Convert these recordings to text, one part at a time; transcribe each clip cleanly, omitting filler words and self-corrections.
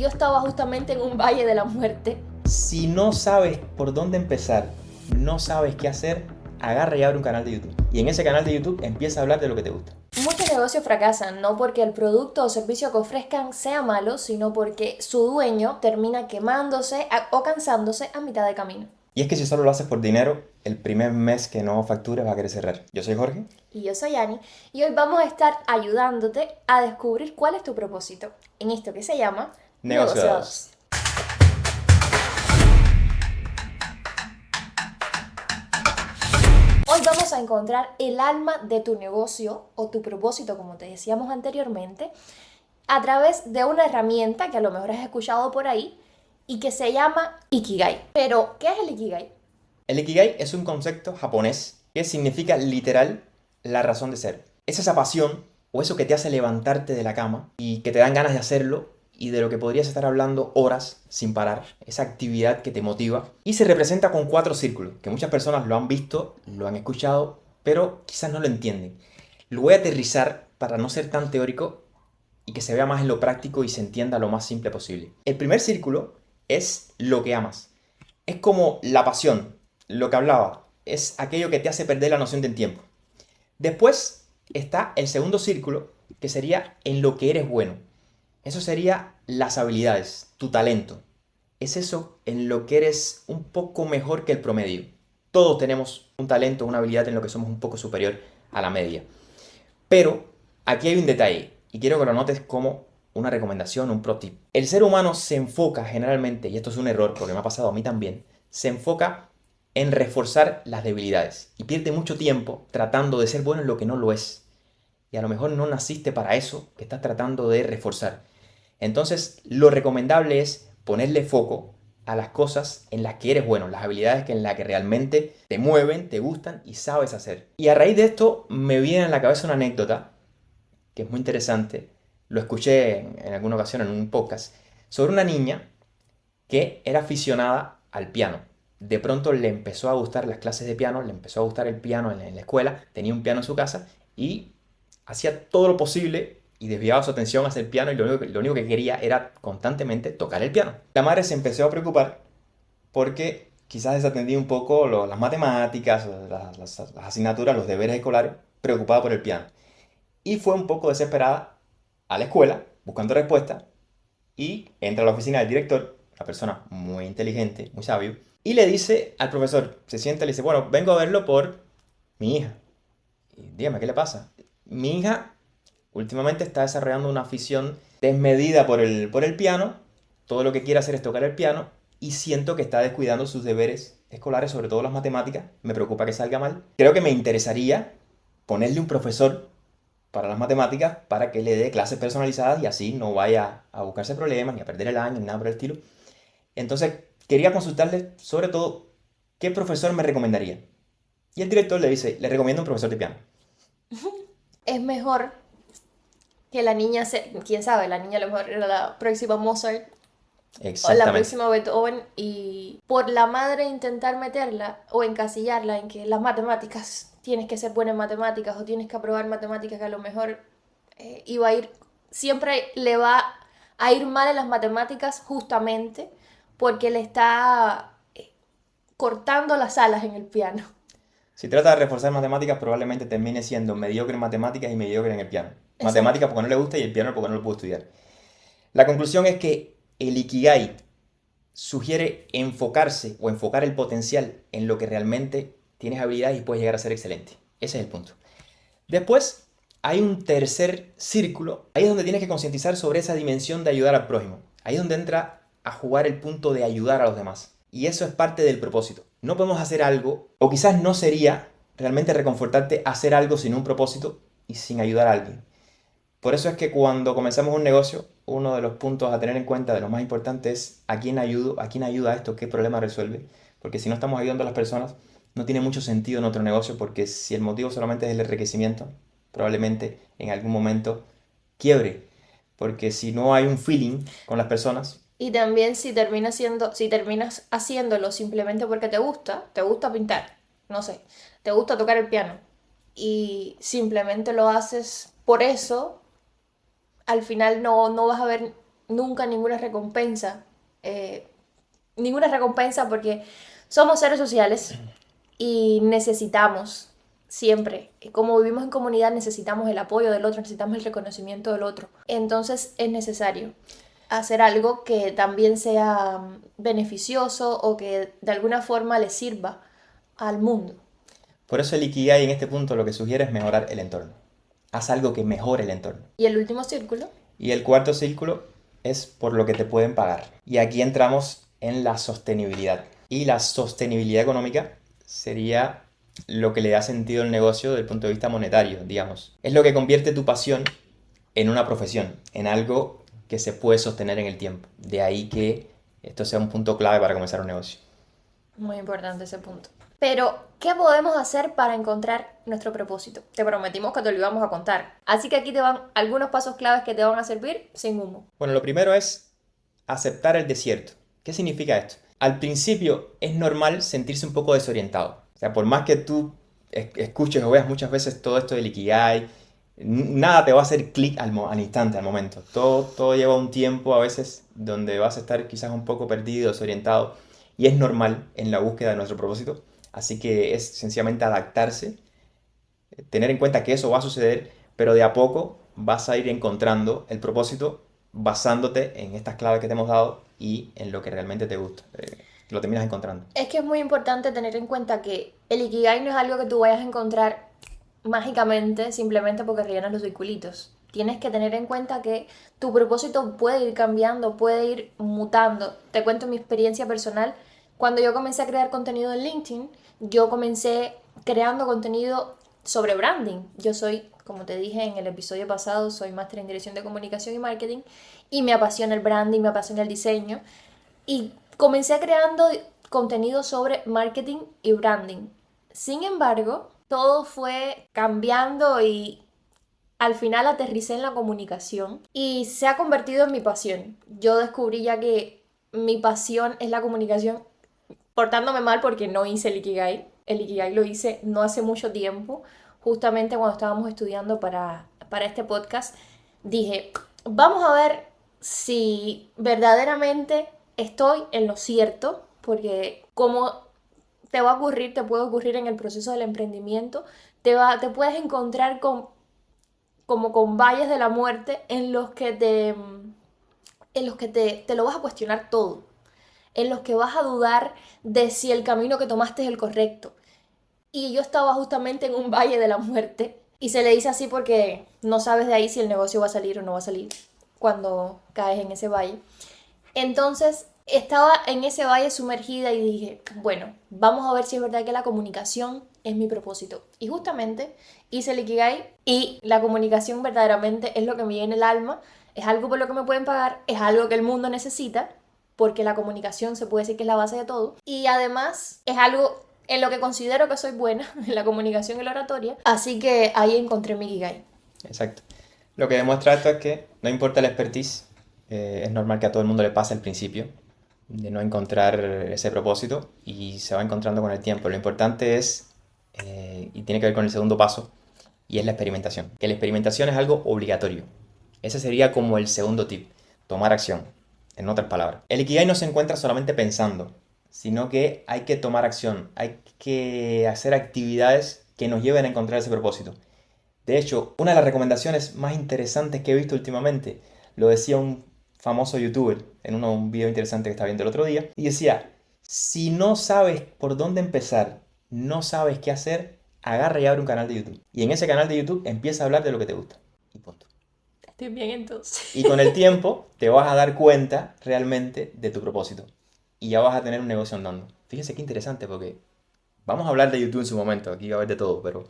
yo estaba justamente en un valle de la muerte. Si no sabes por dónde empezar, no sabes qué hacer, agarra y abre un canal de YouTube. Y en ese canal de YouTube empieza a hablar de lo que te gusta. Muchos negocios fracasan no porque el producto o servicio que ofrezcan sea malo, sino porque su dueño termina quemándose o cansándose a mitad de camino. Y es que si solo lo haces por dinero, el primer mes que no factures va a querer cerrar. Yo soy Jorge. Y yo soy Ani, y hoy vamos a estar ayudándote a descubrir cuál es tu propósito en esto que se llama Negociados. Hoy vamos a encontrar el alma de tu negocio o tu propósito, como te decíamos anteriormente, a través de una herramienta que a lo mejor has escuchado por ahí y que se llama Ikigai. Pero, ¿qué es el Ikigai? El Ikigai es un concepto japonés que significa literal la razón de ser. Es esa pasión o eso que te hace levantarte de la cama y que te dan ganas de hacerlo y de lo que podrías estar hablando horas sin parar. Esa actividad que te motiva. Y se representa con 4 círculos, que muchas personas lo han visto, lo han escuchado, pero quizás no lo entienden. Lo voy a aterrizar para no ser tan teórico y que se vea más en lo práctico y se entienda lo más simple posible. El primer círculo es lo que amas. Es como la pasión, lo que hablaba. Es aquello que te hace perder la noción del tiempo. Después está el segundo círculo, que sería en lo que eres bueno. Eso sería las habilidades, tu talento. Es eso en lo que eres un poco mejor que el promedio. Todos tenemos un talento, una habilidad en lo que somos un poco superior a la media. Pero aquí hay un detalle, y quiero que lo notes como una recomendación, un pro tip. El ser humano se enfoca generalmente, y esto es un error porque me ha pasado a mí también, se enfoca en reforzar las debilidades y pierde mucho tiempo tratando de ser bueno en lo que no lo es. Y a lo mejor no naciste para eso que estás tratando de reforzar. Entonces, lo recomendable es ponerle foco a las cosas en las que eres bueno, las habilidades en las que realmente te mueven, te gustan y sabes hacer. Y a raíz de esto me viene a la cabeza una anécdota que es muy interesante. Lo escuché en alguna ocasión en un podcast sobre una niña que era aficionada al piano. De pronto le empezó a gustar las clases de piano, le empezó a gustar el piano en la escuela, tenía un piano en su casa y hacía todo lo posible y desviaba su atención hacia el piano y lo único que quería era constantemente tocar el piano. La madre se empezó a preocupar porque quizás desatendía un poco las matemáticas, las asignaturas, los deberes escolares, preocupada por el piano. Y fue un poco desesperada a la escuela buscando respuesta y entra a la oficina del director, una persona muy inteligente, muy sabio, y le dice al profesor, se sienta y le dice, bueno, vengo a verlo por mi hija. Y dígame, ¿qué le pasa? Mi hija últimamente está desarrollando una afición desmedida por el piano, todo lo que quiere hacer es tocar el piano, y siento que está descuidando sus deberes escolares, sobre todo las matemáticas, me preocupa que salga mal. Creo que me interesaría ponerle un profesor para las matemáticas para que le dé clases personalizadas y así no vaya a buscarse problemas ni a perder el año ni nada por el estilo. Entonces, quería consultarle sobre todo qué profesor me recomendaría. Y el director le dice, le recomiendo un profesor de piano. Es mejor que la niña quién sabe, la niña a lo mejor era la próxima Mozart o la Exactamente. próxima Beethoven y por la madre intentar meterla o encasillarla en que las matemáticas, tienes que ser buena en matemáticas o tienes que aprobar matemáticas que a lo mejor iba a ir, siempre le va a ir mal en las matemáticas justamente porque le está cortando las alas en el piano. Si trata de reforzar matemáticas, probablemente termine siendo mediocre en matemáticas y mediocre en el piano. Exacto. Matemáticas porque no le gusta y el piano porque no lo pudo estudiar. La conclusión es que el Ikigai sugiere enfocarse o enfocar el potencial en lo que realmente tienes habilidades y puedes llegar a ser excelente. Ese es el punto. Después hay un tercer círculo. Ahí es donde tienes que concientizar sobre esa dimensión de ayudar al prójimo. Ahí es donde entra a jugar el punto de ayudar a los demás. Y eso es parte del propósito. No podemos hacer algo, o quizás no sería realmente reconfortarte hacer algo sin un propósito y sin ayudar a alguien. Por eso es que cuando comenzamos un negocio, uno de los puntos a tener en cuenta, de lo más importante, es a quién ayudo, a quién ayuda esto, qué problema resuelve. Porque si no estamos ayudando a las personas, no tiene mucho sentido nuestro negocio, porque si el motivo solamente es el enriquecimiento, probablemente en algún momento quiebre. Porque si no hay un feeling con las personas, Y también si terminas haciéndolo simplemente porque te gusta pintar, no sé, te gusta tocar el piano y simplemente lo haces por eso, al final no vas a ver nunca ninguna recompensa porque somos seres sociales y necesitamos siempre, como vivimos en comunidad, necesitamos el apoyo del otro, necesitamos el reconocimiento del otro. Entonces es necesario hacer algo que también sea beneficioso o que de alguna forma le sirva al mundo. Por eso el Ikigai en este punto lo que sugiere es mejorar el entorno. Haz algo que mejore el entorno. Y el último círculo. Y el cuarto círculo es por lo que te pueden pagar. Y aquí entramos en la sostenibilidad. Y la sostenibilidad económica sería lo que le da sentido al negocio desde el punto de vista monetario, digamos. Es lo que convierte tu pasión en una profesión, en algo que se puede sostener en el tiempo. De ahí que esto sea un punto clave para comenzar un negocio. Muy importante ese punto. Pero, ¿qué podemos hacer para encontrar nuestro propósito? Te prometimos que te lo íbamos a contar. Así que aquí te van algunos pasos claves que te van a servir sin humo. Bueno, lo primero es aceptar el desierto. ¿Qué significa esto? Al principio es normal sentirse un poco desorientado. O sea, por más que tú escuches o veas muchas veces todo esto del Ikigai, nada te va a hacer clic al instante, al momento. Todo lleva un tiempo a veces donde vas a estar quizás un poco perdido, desorientado. Y es normal en la búsqueda de nuestro propósito. Así que es sencillamente adaptarse, tener en cuenta que eso va a suceder, pero de a poco vas a ir encontrando el propósito basándote en estas claves que te hemos dado y en lo que realmente te gusta. Lo terminas encontrando. Es que es muy importante tener en cuenta que el Ikigai no es algo que tú vayas a encontrar mágicamente simplemente porque rellenas los circulitos. Tienes que tener en cuenta que tu propósito puede ir cambiando, puede ir mutando. Te cuento mi experiencia personal. Cuando yo comencé a crear contenido en LinkedIn, yo comencé creando contenido sobre branding. Yo soy, como te dije en el episodio pasado, soy máster en dirección de comunicación y marketing y me apasiona el branding, me apasiona el diseño. Y comencé creando contenido sobre marketing y branding. Sin embargo, todo fue cambiando y al final aterricé en la comunicación y se ha convertido en mi pasión. Yo descubrí ya que mi pasión es la comunicación, portándome mal porque no hice el Ikigai. El Ikigai lo hice no hace mucho tiempo, justamente cuando estábamos estudiando para este podcast. Dije, vamos a ver si verdaderamente estoy en lo cierto, porque como te va a ocurrir, te puede ocurrir en el proceso del emprendimiento, te puedes encontrar como con valles de la muerte en los que te lo vas a cuestionar todo, en los que vas a dudar de si el camino que tomaste es el correcto. Y yo estaba justamente en un valle de la muerte, y se le dice así porque no sabes de ahí si el negocio va a salir o no va a salir cuando caes en ese valle. Entonces estaba en ese valle sumergida y dije, bueno, vamos a ver si es verdad que la comunicación es mi propósito. Y justamente hice el Ikigai y la comunicación verdaderamente es lo que me llena el alma, es algo por lo que me pueden pagar, es algo que el mundo necesita, porque la comunicación se puede decir que es la base de todo. Y además es algo en lo que considero que soy buena, en la comunicación y la oratoria. Así que ahí encontré mi Ikigai. Exacto. Lo que demuestra esto es que no importa la expertise, es normal que a todo el mundo le pase al principio de no encontrar ese propósito y se va encontrando con el tiempo. Lo importante es, y tiene que ver con el segundo paso, y es la experimentación. Que la experimentación es algo obligatorio. Ese sería como el segundo tip, tomar acción, en otras palabras. El Ikigai no se encuentra solamente pensando, sino que hay que tomar acción, hay que hacer actividades que nos lleven a encontrar ese propósito. De hecho, una de las recomendaciones más interesantes que he visto últimamente, lo decía un famoso youtuber en un video interesante que estaba viendo el otro día, y decía, si no sabes por dónde empezar, no sabes qué hacer, agarra y abre un canal de YouTube. Y en ese canal de YouTube empieza a hablar de lo que te gusta. Y punto. Estoy bien entonces. Y con el tiempo te vas a dar cuenta realmente de tu propósito. Y ya vas a tener un negocio andando. Fíjense qué interesante porque vamos a hablar de YouTube en su momento, aquí va a haber de todo, pero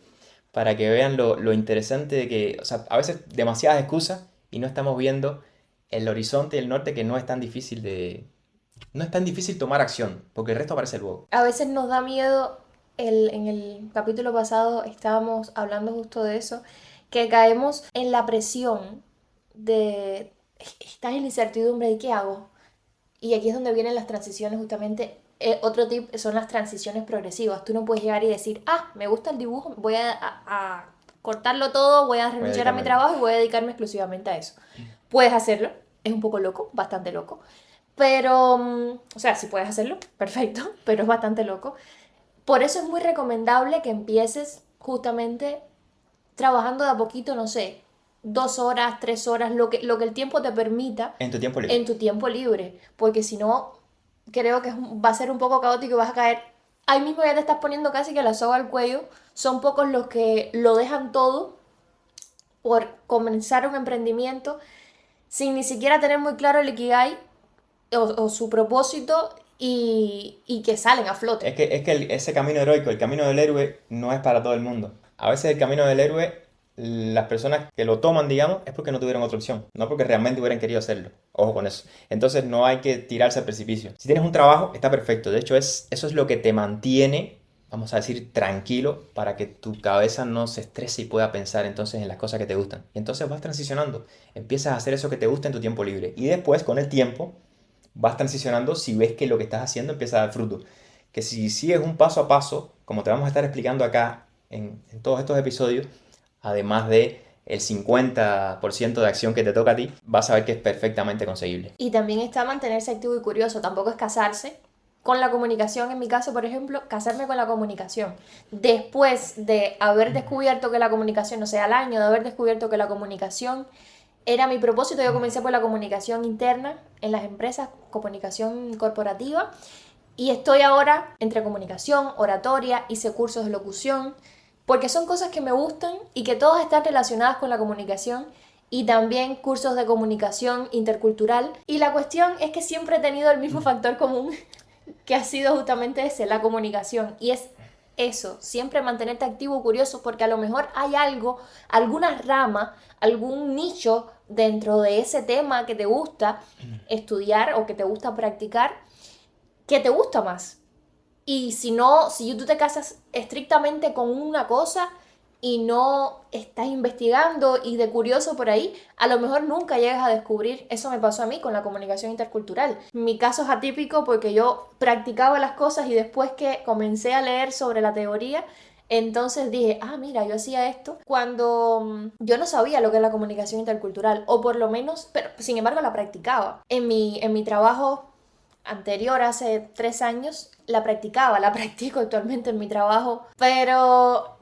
para que vean lo interesante de que, o sea, a veces demasiadas excusas y no estamos viendo el horizonte y el norte que no es tan difícil no es tan difícil tomar acción, porque el resto aparece luego. A veces nos da miedo, en el capítulo pasado estábamos hablando justo de eso, que caemos en la presión de estás en la incertidumbre de qué hago. Y aquí es donde vienen las transiciones justamente. Otro tip son las transiciones progresivas. Tú no puedes llegar y decir, me gusta el dibujo, voy a cortarlo todo, voy a renunciar a mi trabajo y voy a dedicarme exclusivamente a eso. Puedes hacerlo, Es un poco loco, bastante loco. Pero, o sea, si puedes hacerlo, perfecto, pero es bastante loco. Por eso es muy recomendable que empieces justamente trabajando de a poquito, no sé, 2 horas, 3 horas, lo que el tiempo te permita En tu tiempo libre. en tu tiempo libre. Porque si no, creo que va a ser un poco caótico y vas a caer. Ahí mismo ya te estás poniendo casi que la soga al cuello. Son pocos los que lo dejan todo por comenzar un emprendimiento sin ni siquiera tener muy claro el Ikigai o su propósito y que salen a flote. Ese camino heroico, el camino del héroe, no es para todo el mundo. A veces el camino del héroe, las personas que lo toman, digamos, es porque no tuvieron otra opción, no porque realmente hubieran querido hacerlo. Ojo con eso. Entonces no hay que tirarse al precipicio. Si tienes un trabajo, está perfecto. De hecho, eso es lo que te mantiene, vamos a decir, tranquilo para que tu cabeza no se estrese y pueda pensar entonces en las cosas que te gustan. Y entonces vas transicionando. Empiezas a hacer eso que te gusta en tu tiempo libre. Y después, con el tiempo, vas transicionando si ves que lo que estás haciendo empieza a dar fruto. Que si sigues un paso a paso, como te vamos a estar explicando acá en todos estos episodios, además de el 50% de acción que te toca a ti, vas a ver que es perfectamente conseguible. Y también está mantenerse activo y curioso, tampoco es casarse con la comunicación. En mi caso, por ejemplo, casarme con la comunicación. Después de haber descubierto que la comunicación, no sé, al año de haber descubierto que la comunicación era mi propósito, yo comencé por la comunicación interna en las empresas, comunicación corporativa, y estoy ahora entre comunicación, oratoria, hice cursos de locución, porque son cosas que me gustan y que todas están relacionadas con la comunicación, y también cursos de comunicación intercultural. Y la cuestión es que siempre he tenido el mismo factor común, que ha sido justamente ese, la comunicación. Y es eso, siempre mantenerte activo, curioso, porque a lo mejor hay algo, alguna rama, algún nicho dentro de ese tema que te gusta estudiar o que te gusta practicar, que te gusta más. Y si no, si tú te casas estrictamente con una cosa y no estás investigando y de curioso por ahí, a lo mejor nunca llegas a descubrir. Eso me pasó a mí con la comunicación intercultural. Mi caso es atípico porque yo practicaba las cosas y después que comencé a leer sobre la teoría, entonces dije, ah, mira, yo hacía esto cuando yo no sabía lo que es la comunicación intercultural, o por lo menos, pero sin embargo la practicaba. En mi trabajo anterior, hace 3 años, la practicaba, la practico actualmente en mi trabajo, pero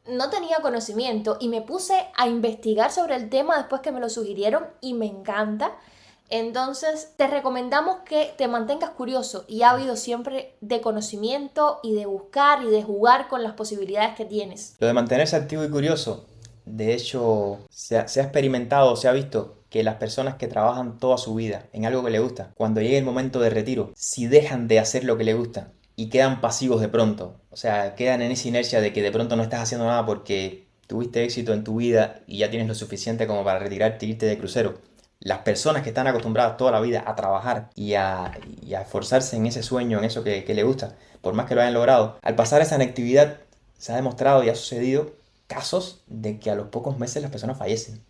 no tenía conocimiento y me puse a investigar sobre el tema después que me lo sugirieron y me encanta. Entonces te recomendamos que te mantengas curioso y ávido siempre de conocimiento y de buscar y de jugar con las posibilidades que tienes. Lo de mantenerse activo y curioso, de hecho, se ha experimentado, se ha visto que las personas que trabajan toda su vida en algo que les gusta, cuando llegue el momento de retiro, si dejan de hacer lo que les gusta y quedan pasivos de pronto, o sea, quedan en esa inercia de que de pronto no estás haciendo nada porque tuviste éxito en tu vida y ya tienes lo suficiente como para retirarte e irte de crucero. Las personas que están acostumbradas toda la vida a trabajar y a esforzarse en ese sueño, en eso que les gusta, por más que lo hayan logrado, al pasar esa inactividad se ha demostrado y ha sucedido casos de que a los pocos meses las personas fallecen.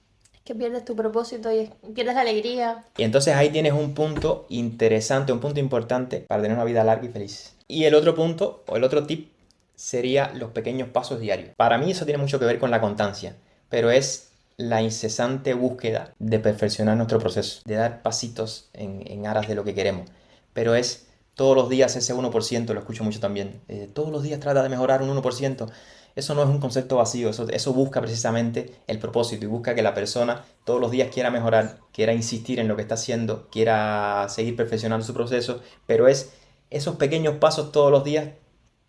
Que pierdes tu propósito y pierdes la alegría. Y entonces ahí tienes un punto interesante, un punto importante para tener una vida larga y feliz. Y el otro punto, o el otro tip, sería los pequeños pasos diarios. Para mí eso tiene mucho que ver con la constancia, pero es la incesante búsqueda de perfeccionar nuestro proceso, de dar pasitos en aras de lo que queremos. Pero es todos los días ese 1%, lo escucho mucho también. Todos los días trata de mejorar un 1%. Eso no es un concepto vacío, eso busca precisamente el propósito y busca que la persona todos los días quiera mejorar, quiera insistir en lo que está haciendo, quiera seguir perfeccionando su proceso, pero es esos pequeños pasos todos los días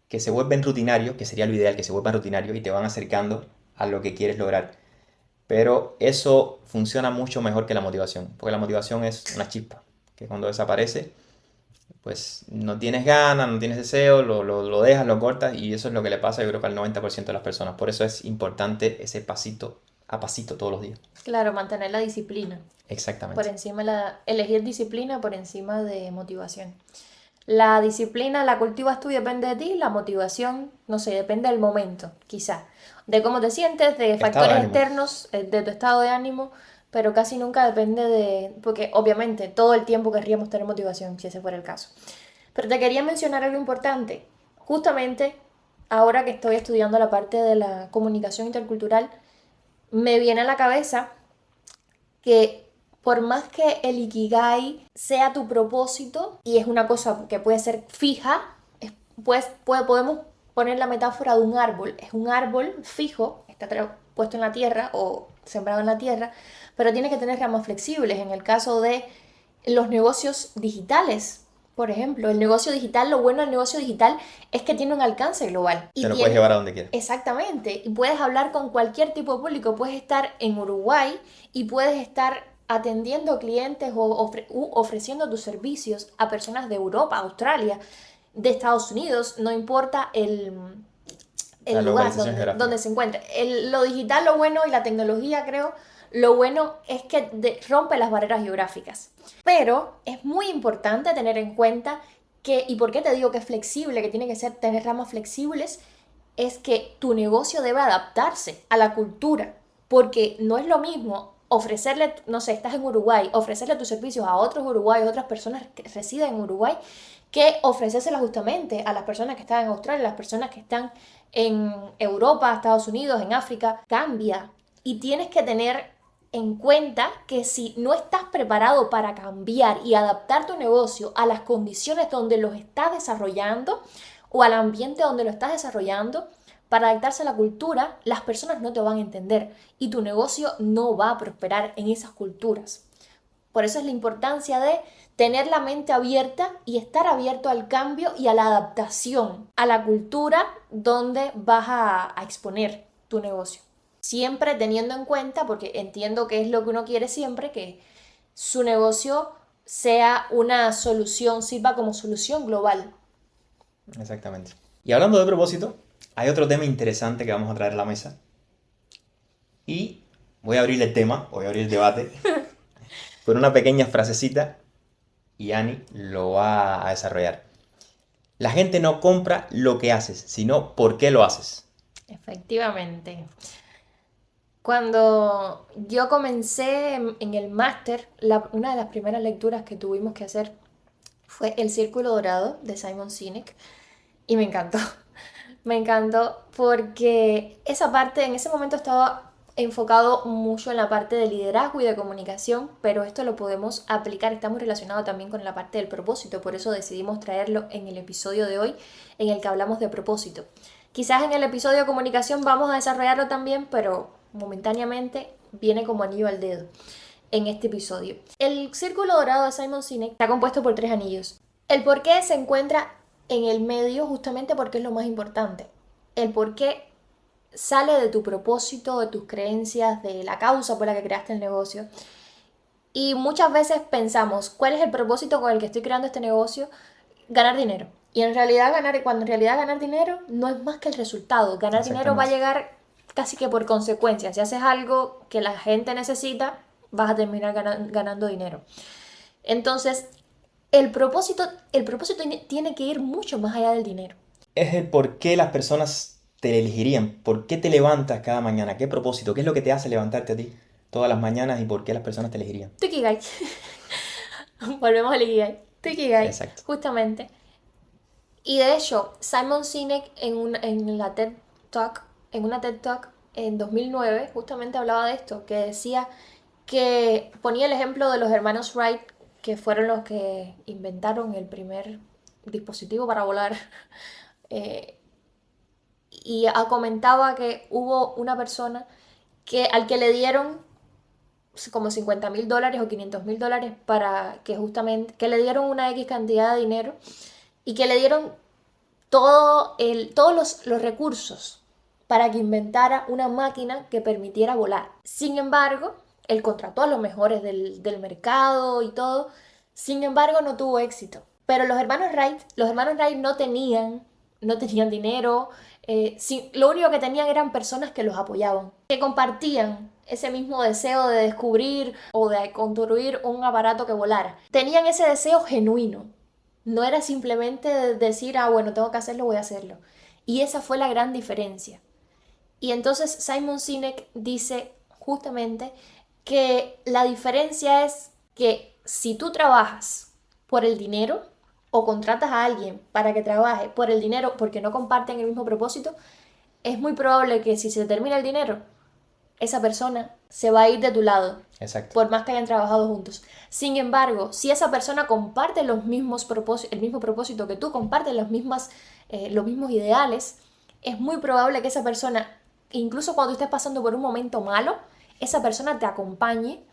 que se vuelven rutinarios, que sería lo ideal, que se vuelvan rutinarios y te van acercando a lo que quieres lograr. Pero eso funciona mucho mejor que la motivación, porque la motivación es una chispa, que cuando desaparece, pues no tienes ganas, no tienes deseo, lo dejas, lo cortas y eso es lo que le pasa yo creo que al 90% de las personas. Por eso es importante ese pasito a pasito todos los días. Claro, mantener la disciplina. Exactamente. Por encima elegir disciplina por encima de motivación. La disciplina la cultivas tú y depende de ti, la motivación, no sé, depende del momento, quizá. De cómo te sientes, de factores externos, de tu estado de ánimo, pero casi nunca depende de... Porque obviamente todo el tiempo querríamos tener motivación, si ese fuera el caso. Pero te quería mencionar algo importante. Justamente ahora que estoy estudiando la parte de la comunicación intercultural, me viene a la cabeza que por más que el Ikigai sea tu propósito, y es una cosa que puede ser fija, podemos poner la metáfora de un árbol. Es un árbol fijo, está puesto en la tierra o sembrado en la tierra, pero tiene que tener ramas flexibles. En el caso de los negocios digitales, por ejemplo, el negocio digital, lo bueno del negocio digital es que tiene un alcance global. Te lo puedes llevar a donde quieras. Exactamente, y puedes hablar con cualquier tipo de público. Puedes estar en Uruguay y puedes estar atendiendo clientes o ofreciendo tus servicios a personas de Europa, Australia, de Estados Unidos, no importa el lugar donde se encuentre. Lo digital, lo bueno, y la tecnología, creo, lo bueno es que rompe las barreras geográficas. Pero es muy importante tener en cuenta que, y por qué te digo que es flexible, que tiene que tener ramas flexibles, es que tu negocio debe adaptarse a la cultura, porque no es lo mismo ofrecerle, no sé, estás en Uruguay, ofrecerle tus servicios a otros uruguayos, otras personas que residen en Uruguay, que ofrecérselas justamente a las personas que están en Australia, a las personas que están en Europa, Estados Unidos, en África. Cambia, y tienes que tener en cuenta que si no estás preparado para cambiar y adaptar tu negocio a las condiciones donde lo estás desarrollando o al ambiente donde lo estás desarrollando, para adaptarse a la cultura, las personas no te van a entender y tu negocio no va a prosperar en esas culturas. Por eso es la importancia de tener la mente abierta y estar abierto al cambio y a la adaptación a la cultura donde vas a exponer tu negocio. Siempre teniendo en cuenta, porque entiendo que es lo que uno quiere siempre, que su negocio sea una solución, sirva como solución global. Exactamente. Y hablando de propósito, hay otro tema interesante que vamos a traer a la mesa. Y voy a abrir el tema, voy a abrir el debate, con una pequeña frasecita, y Ani lo va a desarrollar. La gente no compra lo que haces, sino por qué lo haces. Efectivamente. Cuando yo comencé en el máster, una de las primeras lecturas que tuvimos que hacer fue El Círculo Dorado de Simon Sinek, y me encantó. Me encantó porque esa parte, en ese momento estaba enfocado mucho en la parte de liderazgo y de comunicación, pero esto lo podemos aplicar, estamos relacionados también con la parte del propósito, por eso decidimos traerlo en el episodio de hoy, en el que hablamos de propósito. Quizás en el episodio de comunicación vamos a desarrollarlo también, pero momentáneamente viene como anillo al dedo en este episodio. El Círculo Dorado de Simon Sinek está compuesto por 3 anillos. El por qué se encuentra en el medio justamente porque es lo más importante. El por qué sale de tu propósito, de tus creencias, de la causa por la que creaste el negocio. Y muchas veces pensamos, ¿cuál es el propósito con el que estoy creando este negocio? Ganar dinero. Y cuando en realidad ganar dinero no es más que el resultado. Ganar dinero va a llegar casi que por consecuencia. Si haces algo que la gente necesita, vas a terminar ganando dinero. Entonces, el propósito tiene que ir mucho más allá del dinero. Es el por qué las personas te elegirían, por qué te levantas cada mañana, qué propósito, qué es lo que te hace levantarte a ti todas las mañanas y por qué las personas te elegirían. Tu Ikigai. Volvemos al Ikigai. Tu Ikigai. Exacto. Justamente. Y de hecho, Simon Sinek en una TED Talk en 2009 justamente hablaba de esto, que decía que ponía el ejemplo de los hermanos Wright, que fueron los que inventaron el primer dispositivo para volar. Y comentaba que hubo una persona al que le dieron como $50,000 o $500,000 para que justamente, que le dieron una X cantidad de dinero y que le dieron todos los recursos para que inventara una máquina que permitiera volar. Sin embargo, él contrató a los mejores del mercado y todo, sin embargo no tuvo éxito. Pero los hermanos Wright no tenían dinero, lo único que tenían eran personas que los apoyaban, que compartían ese mismo deseo de descubrir o de construir un aparato que volara. Tenían ese deseo genuino. No era simplemente decir, bueno, tengo que hacerlo, voy a hacerlo. Y esa fue la gran diferencia. Y entonces Simon Sinek dice justamente que la diferencia es que si tú trabajas por el dinero o contratas a alguien para que trabaje por el dinero porque no comparten el mismo propósito, es muy probable que si se termina el dinero, esa persona se va a ir de tu lado, Exacto. por más que hayan trabajado juntos. Sin embargo, si esa persona comparte el mismo propósito que tú, comparte los mismos ideales, es muy probable que esa persona, incluso cuando tú estés pasando por un momento malo, esa persona te acompañe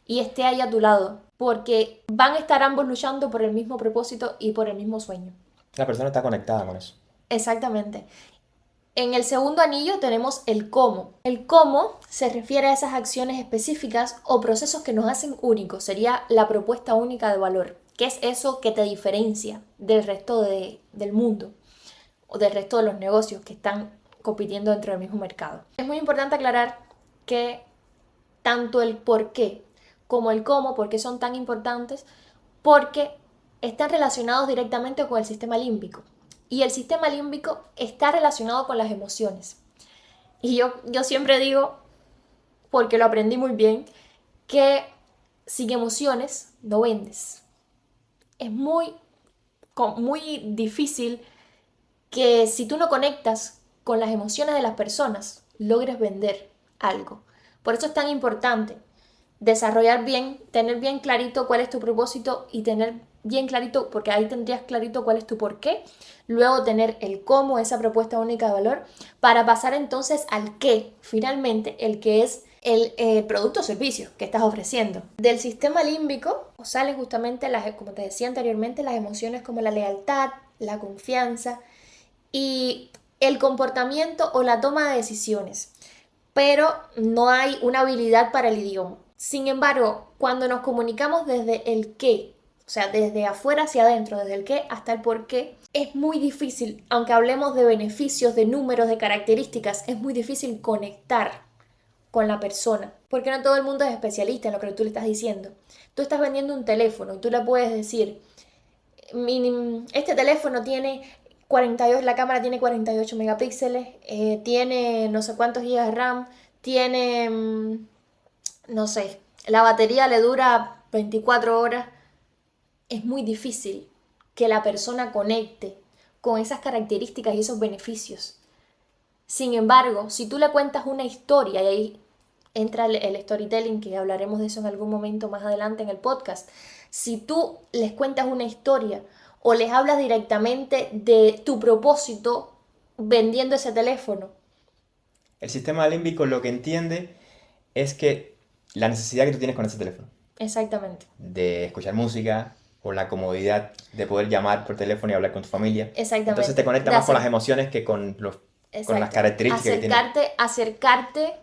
y esté ahí a tu lado, porque van a estar ambos luchando por el mismo propósito y por el mismo sueño. La persona está conectada con eso. Exactamente. En el segundo anillo tenemos el cómo. El cómo se refiere a esas acciones específicas o procesos que nos hacen únicos. Sería la propuesta única de valor. ¿Qué es eso que te diferencia del resto del mundo o del resto de los negocios que están compitiendo dentro del mismo mercado? Es muy importante aclarar que tanto el por qué como el cómo, por qué son tan importantes, porque están relacionados directamente con el sistema límbico. Y el sistema límbico está relacionado con las emociones. Y yo siempre digo, porque lo aprendí muy bien, que sin emociones no vendes. Es muy difícil que si tú no conectas con las emociones de las personas, logres vender algo. Por eso es tan importante desarrollar bien, tener bien clarito cuál es tu propósito y tener bien clarito, porque ahí tendrías clarito cuál es tu por qué, luego tener el cómo, esa propuesta única de valor, para pasar entonces al qué, finalmente, el que es el producto o servicio que estás ofreciendo. Del sistema límbico salen justamente, como te decía anteriormente, las emociones como la lealtad, la confianza y el comportamiento o la toma de decisiones, pero no hay una habilidad para el idioma. Sin embargo, cuando nos comunicamos desde el qué, o sea, desde afuera hacia adentro, desde el qué hasta el por qué, es muy difícil, aunque hablemos de beneficios, de números, de características, es muy difícil conectar con la persona, porque no todo el mundo es especialista en lo que tú le estás diciendo. Tú estás vendiendo un teléfono y tú le puedes decir, este teléfono tiene 48, la cámara tiene 48 megapíxeles, tiene no sé cuántos gigas de RAM, tiene, no sé, la batería le dura 24 horas. Es muy difícil que la persona conecte con esas características y esos beneficios. Sin embargo, si tú le cuentas una historia, y ahí entra el storytelling, que hablaremos de eso en algún momento más adelante en el podcast, si tú les cuentas una historia o les hablas directamente de tu propósito vendiendo ese teléfono. El sistema límbico lo que entiende es que la necesidad que tú tienes con ese teléfono. Exactamente. De escuchar música o la comodidad de poder llamar por teléfono y hablar con tu familia. Exactamente. Entonces te conecta más con las emociones que con las características que tiene. Acercarte,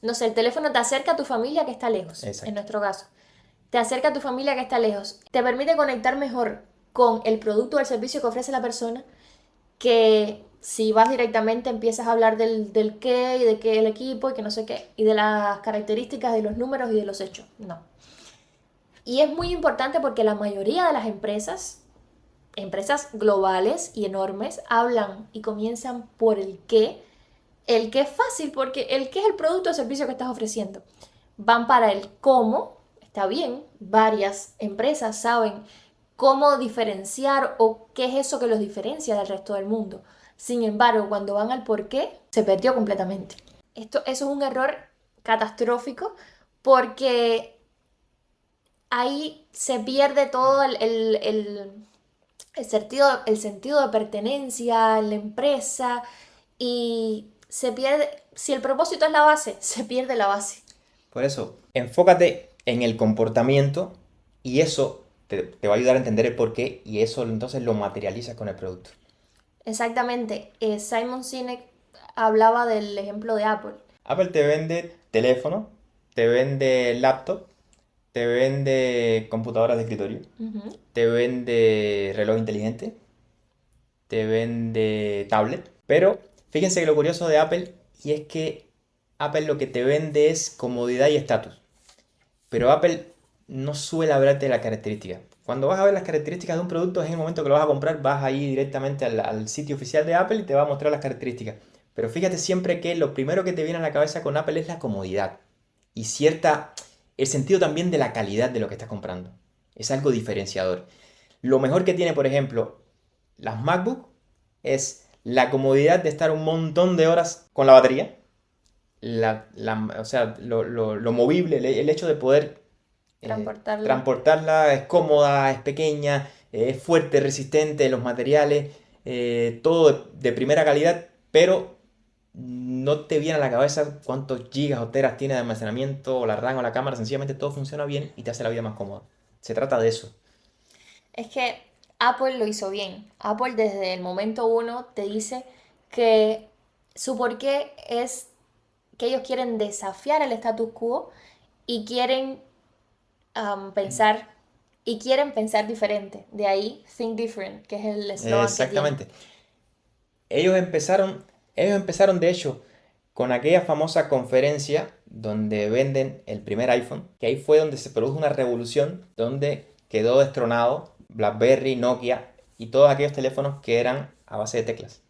no sé, el teléfono te acerca a tu familia que está lejos, Exacto. En nuestro caso. Te acerca a tu familia que está lejos. Te permite conectar mejor con el producto o el servicio que ofrece la persona, que si vas directamente empiezas a hablar del qué y de qué el equipo y que no sé qué, y de las características, de los números y de los hechos. No. Y es muy importante porque la mayoría de las empresas globales y enormes, hablan y comienzan por el qué. El qué es fácil porque el qué es el producto o servicio que estás ofreciendo. Van para el cómo, está bien, varias empresas saben cómo diferenciar o qué es eso que los diferencia del resto del mundo. Sin embargo, cuando van al por qué, se perdió completamente. Eso es un error catastrófico porque ahí se pierde todo el sentido de pertenencia en la empresa y se pierde, si el propósito es la base, se pierde la base. Por eso, enfócate en el comportamiento y eso te va a ayudar a entender el porqué y eso entonces lo materializas con el producto. Exactamente. Simon Sinek hablaba del ejemplo de Apple. Apple te vende teléfono, te vende laptop, te vende computadoras de escritorio, te vende reloj inteligente, te vende tablet. Pero fíjense que lo curioso de Apple y es que Apple lo que te vende es comodidad y estatus. Pero Apple no suele hablarte de las características. Cuando vas a ver las características de un producto, es en el momento que lo vas a comprar, vas ahí directamente al sitio oficial de Apple y te va a mostrar las características. Pero fíjate siempre que lo primero que te viene a la cabeza con Apple es la comodidad. Y el sentido también de la calidad de lo que estás comprando. Es algo diferenciador. Lo mejor que tiene, por ejemplo, las MacBook es la comodidad de estar un montón de horas con la batería. o sea, lo movible, el hecho de poder Transportarla. transportarla, es cómoda, es pequeña, es fuerte, resistente, los materiales, todo de primera calidad, pero no te viene a la cabeza cuántos gigas o teras tiene de almacenamiento, o la RAM o la cámara, sencillamente todo funciona bien y te hace la vida más cómoda. Se trata de eso. Es que Apple lo hizo bien. Apple desde el momento uno te dice que su porqué es que ellos quieren desafiar el status quo y quieren pensar y quieren pensar diferente. De ahí Think Different, que es el eslogan que tienen. Exactamente. Ellos empezaron, ellos empezaron de hecho con aquella famosa conferencia donde venden el primer iPhone, que ahí fue donde se produjo una revolución, donde quedó destronado BlackBerry, Nokia y todos aquellos teléfonos que eran a base de teclas.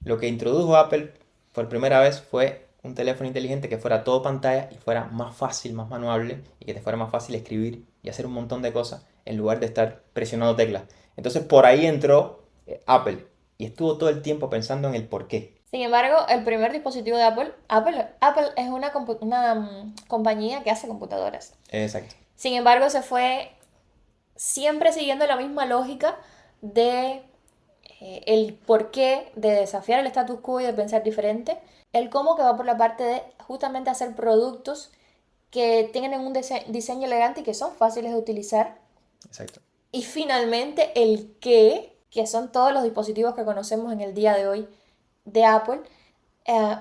Lo que introdujo Apple por primera vez fue un teléfono inteligente que fuera todo pantalla y fuera más fácil, más manuable y que te fuera más fácil escribir y hacer un montón de cosas en lugar de estar presionando teclas. Entonces por ahí entró Apple y estuvo todo el tiempo pensando en el por qué. Sin embargo, el primer dispositivo de Apple es una compañía que hace computadoras. Exacto. Sin embargo, se fue siempre siguiendo la misma lógica de el porqué de desafiar el status quo y de pensar diferente, el cómo que va por la parte de justamente hacer productos que tienen un diseño elegante y que son fáciles de utilizar. Exacto. Y finalmente el qué, que son todos los dispositivos que conocemos en el día de hoy de Apple,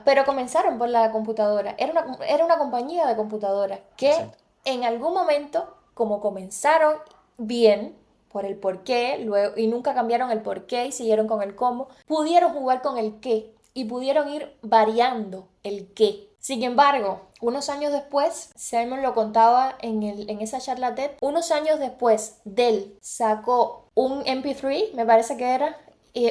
pero comenzaron por la computadora. Era una compañía de computadoras que Exacto. en algún momento, como comenzaron bien, por el porqué, luego, y nunca cambiaron el porqué y siguieron con el cómo, pudieron jugar con el qué y pudieron ir variando el qué. Sin embargo, unos años después, Simon lo contaba en esa charla TED, unos años después, Dell sacó un MP3, me parece que era,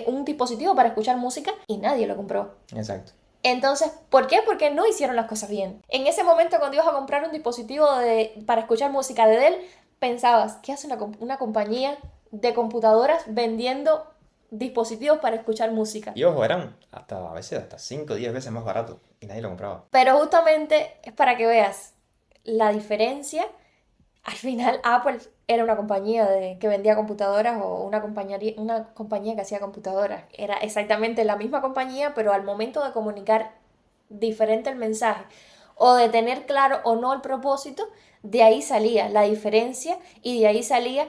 un dispositivo para escuchar música y nadie lo compró. Exacto. Entonces, ¿por qué? Porque no hicieron las cosas bien. En ese momento, cuando ibas a comprar un dispositivo para escuchar música de Dell, pensabas, ¿qué hace una compañía de computadoras vendiendo dispositivos para escuchar música? Y ojo, eran a veces hasta 5 o 10 veces más baratos y nadie lo compraba. Pero justamente es para que veas la diferencia. Al final, Apple era una compañía que vendía computadoras o una compañía que hacía computadoras. Era exactamente la misma compañía, pero al momento de comunicar diferente el mensaje o de tener claro o no el propósito, de ahí salía la diferencia y de ahí salía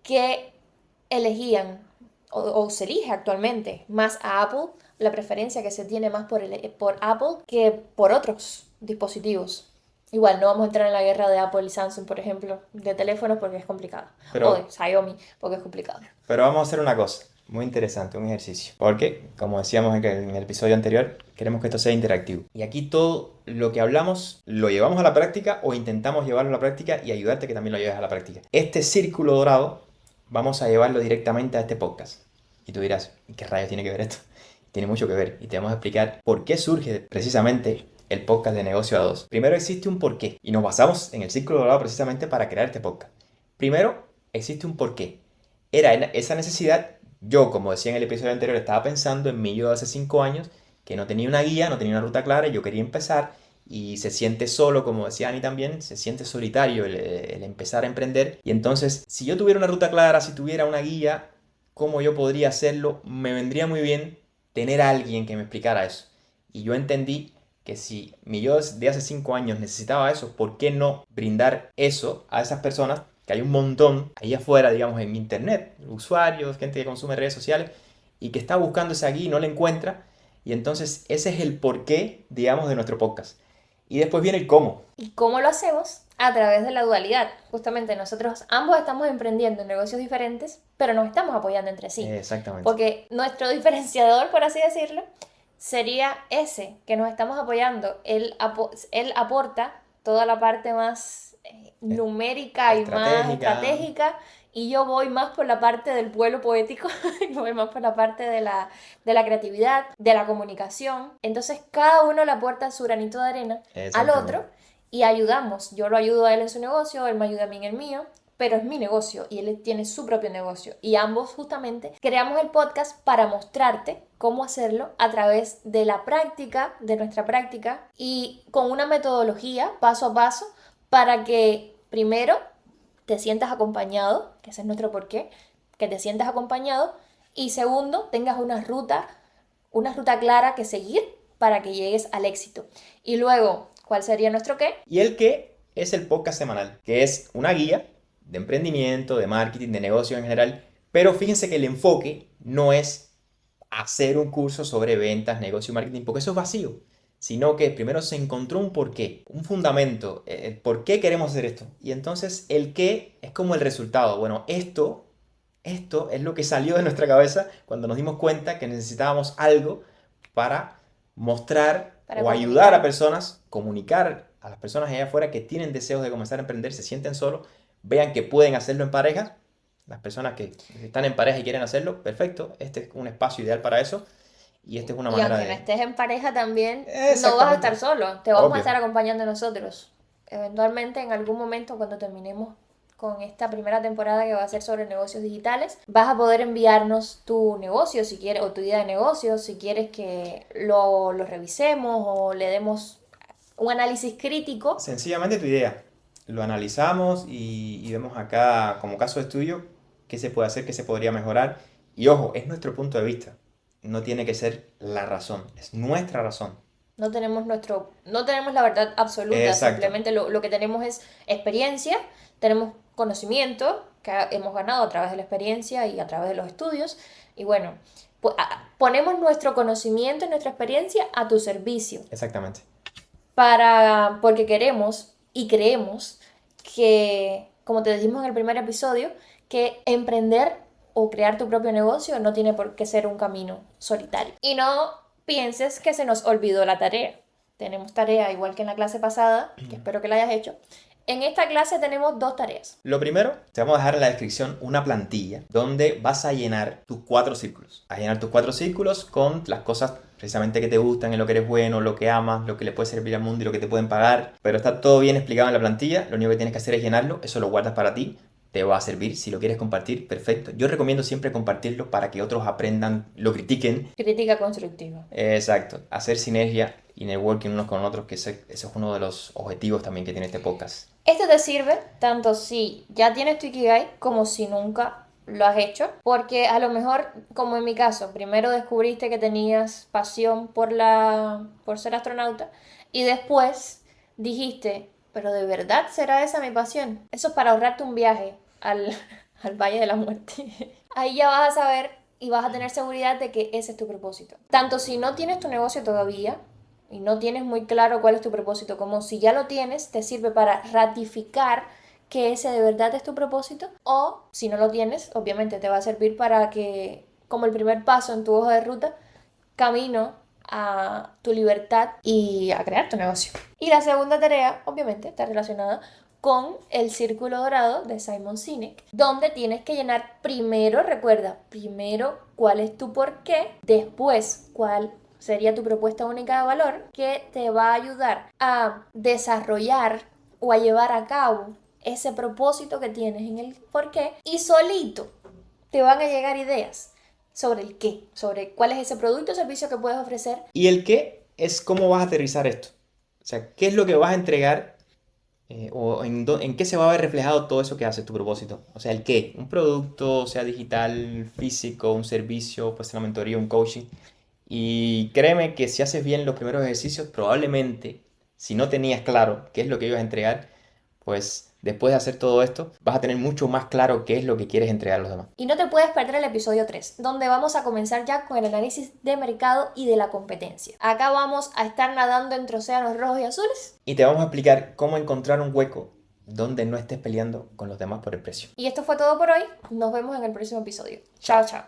que elegían o se elige actualmente más a Apple, la preferencia que se tiene más por Apple que por otros dispositivos. Igual, no vamos a entrar en la guerra de Apple y Samsung, por ejemplo, de teléfonos porque es complicado. O de Xiaomi porque es complicado. Pero vamos a hacer una cosa muy interesante, un ejercicio. Porque, como decíamos en el episodio anterior, queremos que esto sea interactivo. Y aquí todo lo que hablamos lo llevamos a la práctica o intentamos llevarlo a la práctica y ayudarte que también lo lleves a la práctica. Este círculo dorado vamos a llevarlo directamente a este podcast. Y tú dirás, ¿qué rayos tiene que ver esto? Tiene mucho que ver y te vamos a explicar por qué surge precisamente el podcast de Negocio a 2. Primero existe un porqué y nos basamos en el círculo dorado precisamente para crear este podcast. Primero existe un porqué. Era esa necesidad, yo como decía en el episodio anterior, estaba pensando en mí yo de hace 5 años, que no tenía una guía, no tenía una ruta clara y yo quería empezar y se siente solo, como decía Ani también, se siente solitario el empezar a emprender. Y entonces, si yo tuviera una ruta clara, si tuviera una guía, ¿cómo yo podría hacerlo? Me vendría muy bien tener a alguien que me explicara eso. Y yo entendí que si mi yo de hace 5 años necesitaba eso, ¿por qué no brindar eso a esas personas? Que hay un montón ahí afuera, digamos, en internet, usuarios, gente que consume redes sociales y que está buscando esa guía y no la encuentra. Y entonces ese es el porqué, digamos, de nuestro podcast. Y después viene el cómo. ¿Y cómo lo hacemos? A través de la dualidad. Justamente nosotros ambos estamos emprendiendo en negocios diferentes, pero nos estamos apoyando entre sí. Exactamente. Porque nuestro diferenciador, por así decirlo, sería ese, que nos estamos apoyando. Él aporta toda la parte más numérica y más estratégica, y yo voy más por la parte del vuelo poético, voy más por la parte de la creatividad, de la comunicación. Entonces cada uno le aporta su granito de arena al otro y ayudamos. Yo lo ayudo a él en su negocio, él me ayuda a mí en el mío, pero es mi negocio y él tiene su propio negocio. Y ambos justamente creamos el podcast para mostrarte cómo hacerlo a través de la práctica, de nuestra práctica y con una metodología paso a paso para que primero te sientas acompañado, que ese es nuestro porqué, que te sientas acompañado y segundo, tengas una ruta clara que seguir para que llegues al éxito. Y luego, ¿cuál sería nuestro qué? Y el qué es el podcast semanal, que es una guía de emprendimiento, de marketing, de negocio en general, pero fíjense que el enfoque no es hacer un curso sobre ventas, negocio y marketing, porque eso es vacío, sino que primero se encontró un porqué, un fundamento, el por qué queremos hacer esto. Y entonces el qué es como el resultado. Bueno, esto es lo que salió de nuestra cabeza cuando nos dimos cuenta que necesitábamos algo para mostrar o ayudar a personas, comunicar a las personas allá afuera que tienen deseos de comenzar a emprender, se sienten solos, vean que pueden hacerlo en pareja. Las personas que están en pareja y quieren hacerlo, perfecto, este es un espacio ideal para eso. Y esta es una manera aunque de... no estés en pareja también, no vas a estar solo, te vamos a estar acompañando nosotros. Eventualmente, en algún momento, cuando terminemos con esta primera temporada que va a ser sobre negocios digitales, vas a poder enviarnos tu negocio si quieres, o tu idea de negocio, si quieres que lo revisemos o le demos un análisis crítico. Sencillamente tu idea. Lo analizamos y vemos acá, como caso de estudio, qué se puede hacer, qué se podría mejorar. Y ojo, es nuestro punto de vista. No tiene que ser la razón, es nuestra razón. No tenemos la verdad absoluta. Exacto. Simplemente lo que tenemos es experiencia, tenemos conocimiento que hemos ganado a través de la experiencia y a través de los estudios. Y bueno, ponemos nuestro conocimiento y nuestra experiencia a tu servicio. Exactamente. Porque queremos y creemos que, como te dijimos en el primer episodio, que emprender o crear tu propio negocio no tiene por qué ser un camino solitario. Y no pienses que se nos olvidó la tarea. Tenemos tarea igual que en la clase pasada, que espero que la hayas hecho. En esta clase tenemos 2 tareas. Lo primero, te vamos a dejar en la descripción una plantilla donde vas a llenar tus 4 círculos. Vas a llenar tus 4 círculos con las cosas precisamente que te gustan, en lo que eres bueno, lo que amas, lo que le puede servir al mundo y lo que te pueden pagar. Pero está todo bien explicado en la plantilla. Lo único que tienes que hacer es llenarlo. Eso lo guardas para ti. Te va a servir. Si lo quieres compartir, perfecto. Yo recomiendo siempre compartirlo para que otros aprendan, lo critiquen. Crítica constructiva. Exacto. Hacer sinergia y networking unos con otros, que ese es uno de los objetivos también que tiene este podcast. Esto te sirve tanto si ya tienes tu Ikigai como si nunca lo has hecho, porque a lo mejor, como en mi caso, primero descubriste que tenías pasión por ser astronauta y después dijiste, pero ¿de verdad será esa mi pasión? Eso es para ahorrarte un viaje al Valle de la Muerte. Ahí ya vas a saber y vas a tener seguridad de que ese es tu propósito. Tanto si no tienes tu negocio todavía y no tienes muy claro cuál es tu propósito, como si ya lo tienes, te sirve para ratificar que ese de verdad es tu propósito, o si no lo tienes, obviamente te va a servir para que, como el primer paso en tu hoja de ruta, camino a tu libertad y a crear tu negocio. Y la segunda tarea, obviamente, está relacionada con el círculo dorado de Simon Sinek, donde tienes que llenar primero, recuerda, primero cuál es tu porqué, después cuál sería tu propuesta única de valor, que te va a ayudar a desarrollar o a llevar a cabo ese propósito que tienes en el porqué, y solito te van a llegar ideas sobre el qué, sobre cuál es ese producto o servicio que puedes ofrecer. Y el qué es cómo vas a aterrizar esto. O sea, qué es lo que vas a entregar o en qué se va a ver reflejado todo eso que hace tu propósito. O sea, el qué, un producto, sea digital, físico, un servicio, pues una mentoría, un coaching. Y créeme que si haces bien los primeros ejercicios, probablemente, si no tenías claro qué es lo que ibas a entregar, pues después de hacer todo esto, vas a tener mucho más claro qué es lo que quieres entregar a los demás. Y no te puedes perder el episodio 3, donde vamos a comenzar ya con el análisis de mercado y de la competencia. Acá vamos a estar nadando entre océanos rojos y azules. Y te vamos a explicar cómo encontrar un hueco donde no estés peleando con los demás por el precio. Y esto fue todo por hoy. Nos vemos en el próximo episodio. Chao, chao.